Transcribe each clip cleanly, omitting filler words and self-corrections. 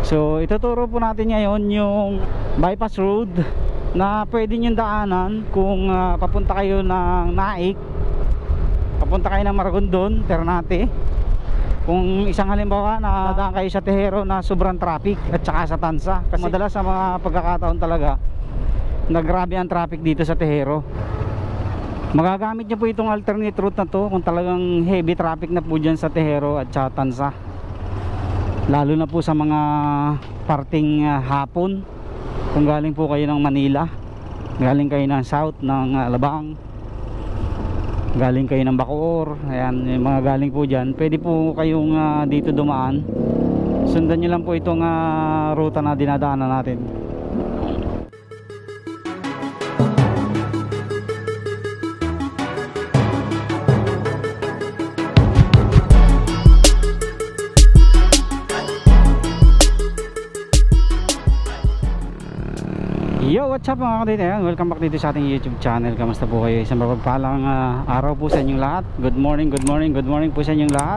So ituturo po natin ngayon yung bypass road na pwede nyo daanan kung papunta kayo ng Naik, papunta kayo ng Maragondon, Ternate. Kung isang halimbawa na dadaan kayo sa Tejero na sobrang traffic at saka sa Tansa, kasi madalas sa mga pagkakataon talaga nagrabe ang traffic dito sa Tejero. Magagamit nyo po itong alternate route na to kung talagang heavy traffic na po dyan sa Tejero at saka Tansa, lalo na po sa mga parting hapon. Kung galing po kayo ng Manila, galing kayo ng South, ng Alabang, galing kayo ng Bacoor, ayan, yung mga galing po dyan, pwede po kayong dito dumaan. Sundan nyo lang po itong ruta na dinadaanan natin. Yo, what's up mga kadite? Welcome back dito sa ating YouTube channel. Kamusta po kayo? Isang mapagpalang araw po sa inyong lahat. Good morning, good morning, good morning po sa inyong lahat.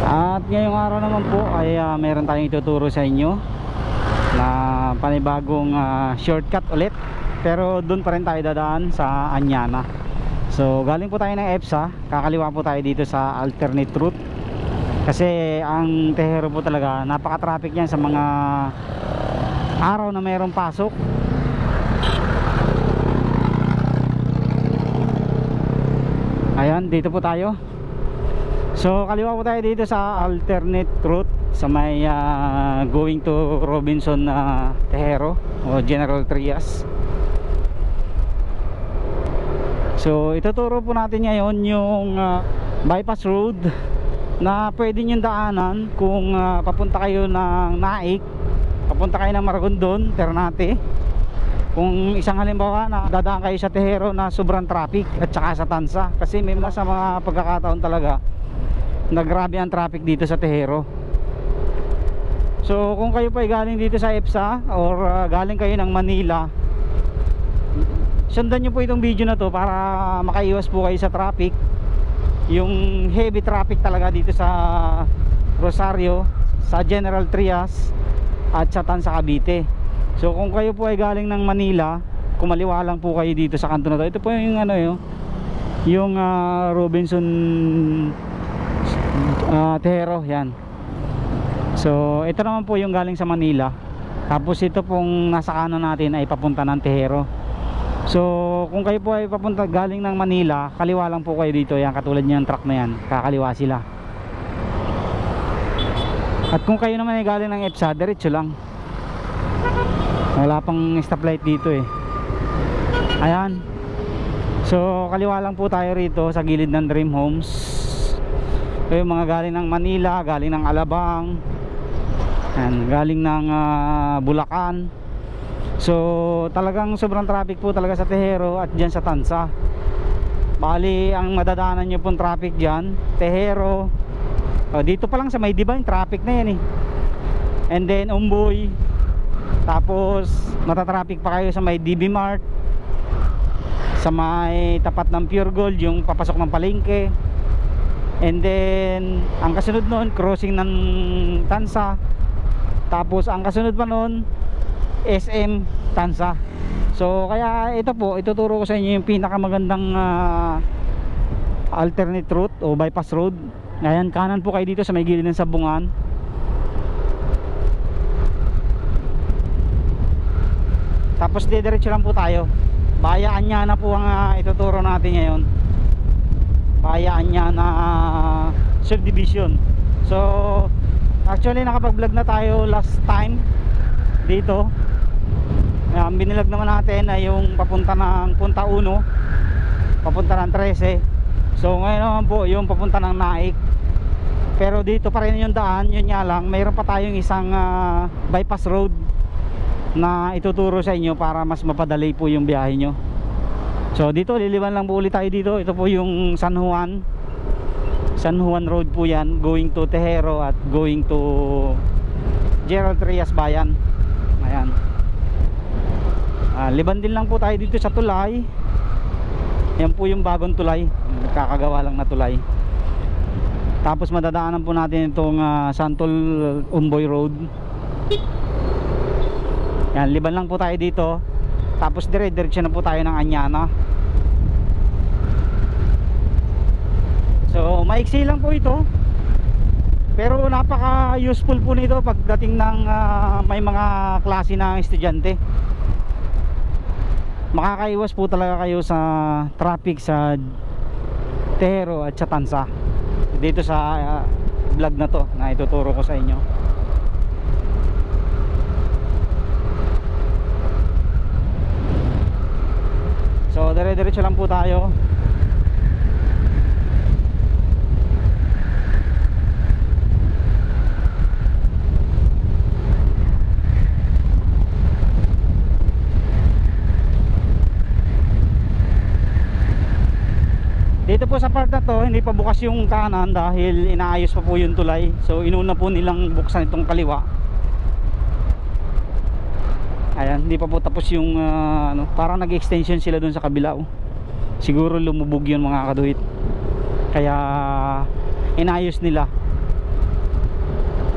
At ngayong araw naman po ay meron tayong ituturo sa inyo na panibagong shortcut ulit. Pero doon pa rin tayo dadaan sa Anyana. So galing po tayo ng EDSA, kakaliwa po tayo dito sa alternate route. Kasi ang Tejero po talaga, napaka-traffic yan sa mga araw na mayroong pasok. Ayan, dito po tayo. So kaliwa po tayo dito sa alternate route sa may going to Robinson Tejero o General Trias. So ituturo po natin ngayon yung bypass road na pwede nyo daanan kung papunta kayo ng Naik, papunta kayo ng Maragondon, Ternate. Kung isang halimbawa na dadaan kayo sa Tejero na sobrang traffic at saka sa Tansa, kasi may mga sa mga pagkakataon talaga nagrabe ang traffic dito sa Tejero. So kung kayo pa ay galing dito sa EDSA or galing kayo ng Manila, sundan nyo po itong video na to para makaiwas po kayo sa traffic, yung heavy traffic talaga dito sa Rosario, sa General Trias at sa Tansa, Cavite. So kung kayo po ay galing ng Manila, kumaliwa lang po kayo dito sa kanto na to. Ito po yung yung Robinson Tejero, yan. So ito naman po yung galing sa Manila. Tapos ito pong nasa kanan natin ay papunta ng Tejero. So kung kayo po ay papunta galing ng Manila, kaliwa lang po kayo dito, yan, katulad niyan truck na yan, kakaliwa sila. At kung kayo naman ay galing ng EDSA, diretso lang. Wala pang stoplight dito eh. Ayan. So kaliwa lang po tayo rito sa gilid ng Dream Homes. So yung mga galing ng Manila, galing ng Alabang, ayan, galing ng Bulacan. So talagang sobrang traffic po talaga sa Tejero at dyan sa Tansa. Bali ang madadaanan nyo pong traffic dyan, Tejero, dito pa lang sa may Divine, traffic na yan eh. And then Umboy, tapos matatraffic pa kayo sa may DB Mart, sa may tapat ng Pure Gold, yung papasok ng palengke. And then ang kasunod nun, crossing ng Tansa. Tapos ang kasunod pa nun, SM Tansa. So kaya ito po, ituturo ko sa inyo yung pinakamagandang alternate route o bypass road. Ayan, kanan po kayo dito sa may gilid ng Sabungan. Tapos diretso lang po tayo. Baya Anyana po ang ituturo natin ngayon. Baya Anyana subdivision. So actually nakapag-vlog na tayo last time dito. Ang binilag naman natin ay yung papunta ng Punta Uno, papunta ng 13. So ngayon naman po yung papunta ng Naik. Pero dito pa rin yung daan, yun nga lang, mayroon pa tayong isang bypass road na ituturo sa inyo para mas mapadali po yung biyahe nyo. So dito, liliwan lang po ulit tayo dito. Ito po yung San Juan Road po yan, going to Tejero at going to General Trias Bayan. Ayan. Liban din lang po tayo dito sa tulay. Yan po yung bagong tulay, kakagawa lang na tulay. Tapos madadaanan po natin itong Santol Umboy Road. Yan, liban lang po tayo dito. Tapos dire-diretso na po tayo ng Anyana. So maiksi lang po ito, pero napaka useful po nito pagdating ng may mga klase ng estudyante. Makakaiwas po talaga kayo sa traffic sa Tehero at sa Tansa dito sa vlog na to na ituturo ko sa inyo. So dire-diretso lang po tayo. Dito po sa part na to, hindi pa bukas yung kanan dahil inaayos pa po yung tulay. So inuna po nilang buksan itong kaliwa. Ayan, hindi pa po tapos yung parang nag-extension sila dun sa kabila. Siguro lumubog yun mga kaduhit, kaya inayos nila.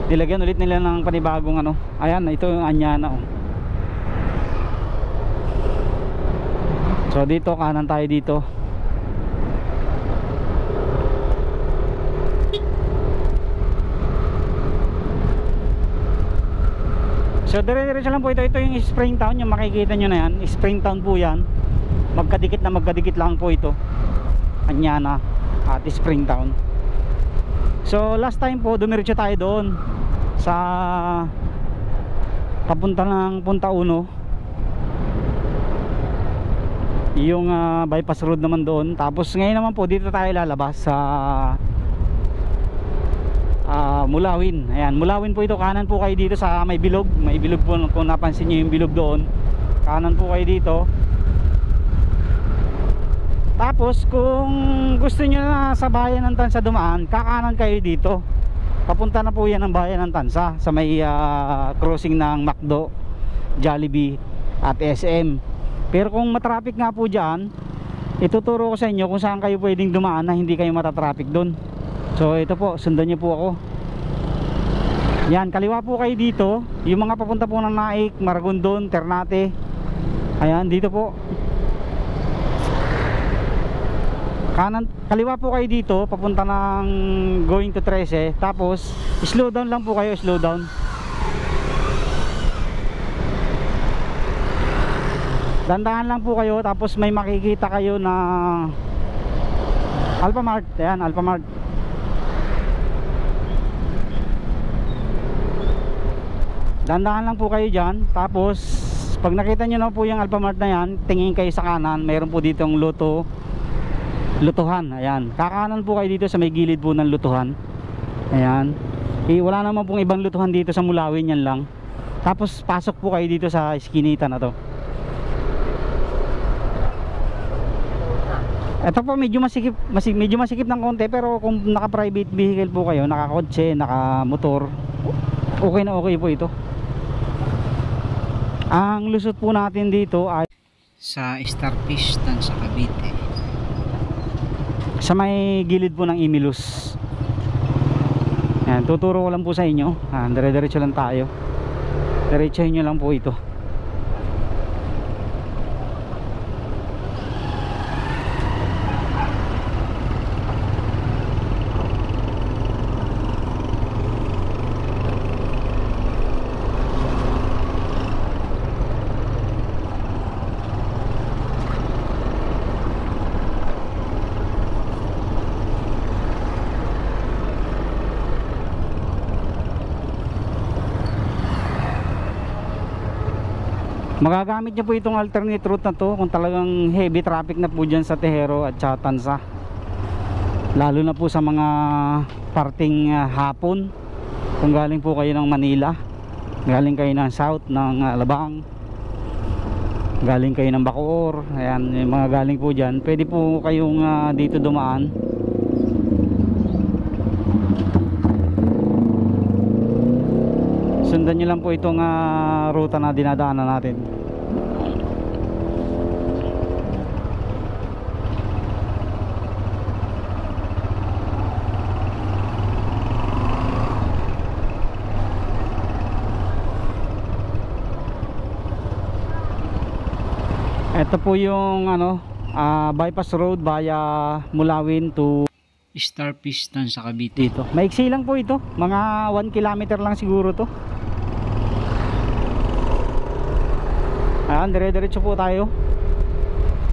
Nilagyan ulit nila ng panibagong ayan, ito yung Anyana. So dito, kanan tayo dito. So dire-diretso lang po ito. Ito yung Springtown, yung makikita nyo na yan. Springtown po yan. Magkadikit na magkadikit lang po ito, Anyana at Springtown. So last time po dumiretso tayo doon sa papunta ng Punta Uno, yung bypass road naman doon. Tapos ngayon naman po dito tayo lalabas sa Mulawin. Ayan, Mulawin po ito. Kanan po kayo dito sa may bilog. May bilog po, kung napansin nyo yung bilog doon. Kanan po kayo dito. Tapos kung gusto nyo na sa bayan ng Tansa dumaan, kakanan kayo dito. Papunta na po yan ng bayan ng Tansa sa may crossing ng McDo, Jollibee at SM. Pero kung matraffic nga po dyan, ituturo ko sa inyo kung saan kayo pwedeng dumaan na hindi kayo matatraffic doon. So ito po, sundan nyo po ako. Yan, kaliwa po kayo dito. Yung mga papunta po ng Naik, Maragondon, Ternate. Ayan, dito po. Kanan, kaliwa po kayo dito, papunta ng going to 13. Tapos, slow down lang po kayo, slow down. Dandahan lang po kayo. Tapos may makikita kayo na Alphamart. Ayan, Alphamart. Dandahan lang po kayo dyan. Tapos pag nakita nyo na po yung Alphamart na yan, tingin kayo sa kanan. Mayroon po ditong lutuhan. Ayan, kakanan po kayo dito sa may gilid po ng lutuhan. Ayan, wala naman pong ibang lutuhan dito sa Mulawin, yan lang. Tapos pasok po kayo dito sa iskinita na to. Ito po medyo masikip ng konti, pero kung naka private vehicle po kayo, naka kotse, naka motor, okay na okay po ito. Ang lusot po natin dito ay sa Starfish Tansa Cavite, sa may gilid po ng Imilus. Yan, tuturo ko lang po sa inyo. Dire-diretso lang tayo. Diretsahin nyo lang po ito. Magagamit nyo po itong alternate route na to kung talagang heavy traffic na po dyan sa Tehero at sa Tansa, lalo na po sa mga parting hapon. Kung galing po kayo ng Manila, galing kayo ng south ng Alabang, galing kayo ng Bacoor, ayan, yung mga galing po dyan, pwede po kayong dito dumaan. Sundan nyo lang po itong ruta na dinadaanan natin. Ito po yung ano, bypass road via Mulawin to Star Piston sa Cavite. Ito maiksi lang po ito, mga 1 kilometer lang siguro to. Ayan, dire-diretso po tayo.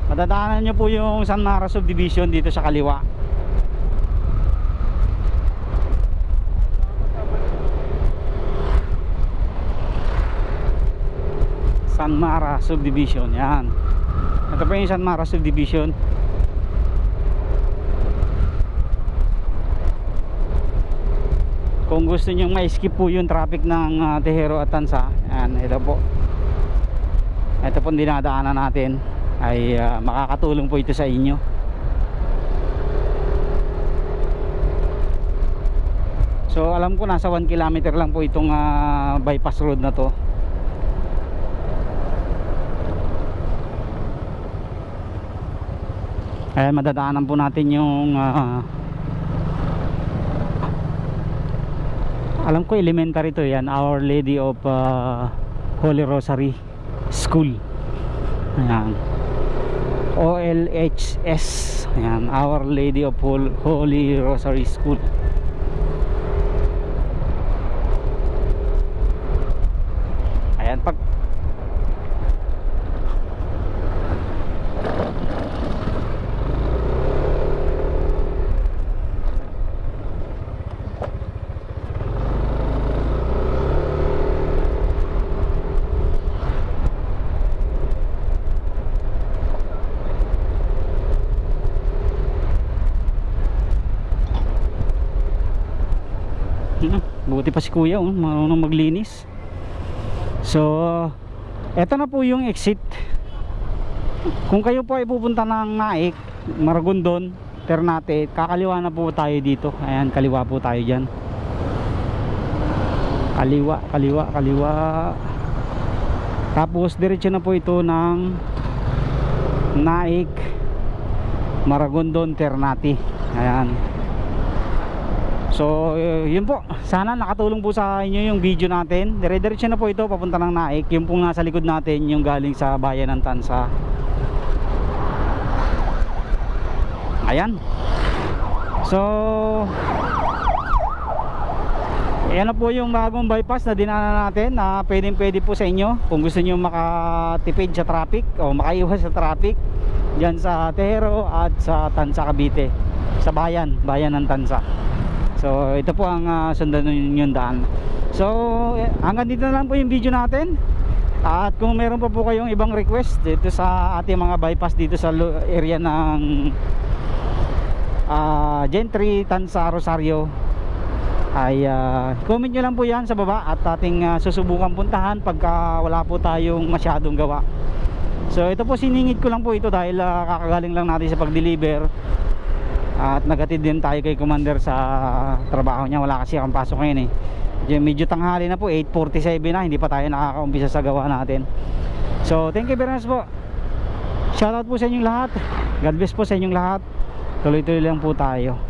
Madadaanan nyo po yung San Mara Subdivision dito sa kaliwa. San Mara Subdivision, yan. Ito po yung San Mara Subdivision. Kung gusto nyo ma-skip po yung traffic ng Tejero at Tansa, yan, ito po. Ito po dinadaanan natin ay makakatulong po ito sa inyo. So alam ko nasa 1 kilometer lang po itong bypass road na to. Ayan, madadaanan po natin yung alam ko elementary to, yan, Our Lady of Holy Rosary School. Ayan, OLHS. Ayan, Our Lady of Holy Rosary School. Ayan, pag buti pa si kuya, marunong maglinis. So eto na po yung exit. Kung kayo po ay pupunta ng Naik, Maragondon, Ternate, kakaliwa na po tayo dito. Ayan, kaliwa po tayo dyan. Kaliwa, kaliwa, kaliwa. Tapos diretso na po ito ng Naik, Maragondon, Ternate. Ayan. So yun po, sana nakatulong po sa inyo yung video natin. Dire-diretso na po ito papunta ng Naik. Yung pong nasa likod natin, yung galing sa bayan ng Tansa. Ayan. So ayan na po yung bagong bypass na dinaanan natin, na pwede po sa inyo kung gusto nyo makatipid sa traffic o makaiwas sa traffic dyan sa Tejero at sa Tansa, Cavite, sa bayan ng Tansa. So ito po ang sundan yung daan. So hanggang dito na lang po yung video natin. At kung meron pa po kayong ibang request dito sa ating mga bypass dito sa area ng Gentry, Tansa, Rosario, ay comment nyo lang po yan sa baba at ating susubukan puntahan pagka wala po tayong masyadong gawa. So ito po, siningit ko lang po ito dahil kakagaling lang natin sa pag-deliver. At nagatid din tayo kay Commander sa trabaho niya. Wala kasi akong pasok ngayon medyo tanghali na po, 8:47 na, hindi pa tayo nakakaumpisa sa gawa natin. So thank you very much po. Shoutout po sa inyong lahat. God bless po sa inyong lahat. Tuloy-tuloy lang po tayo.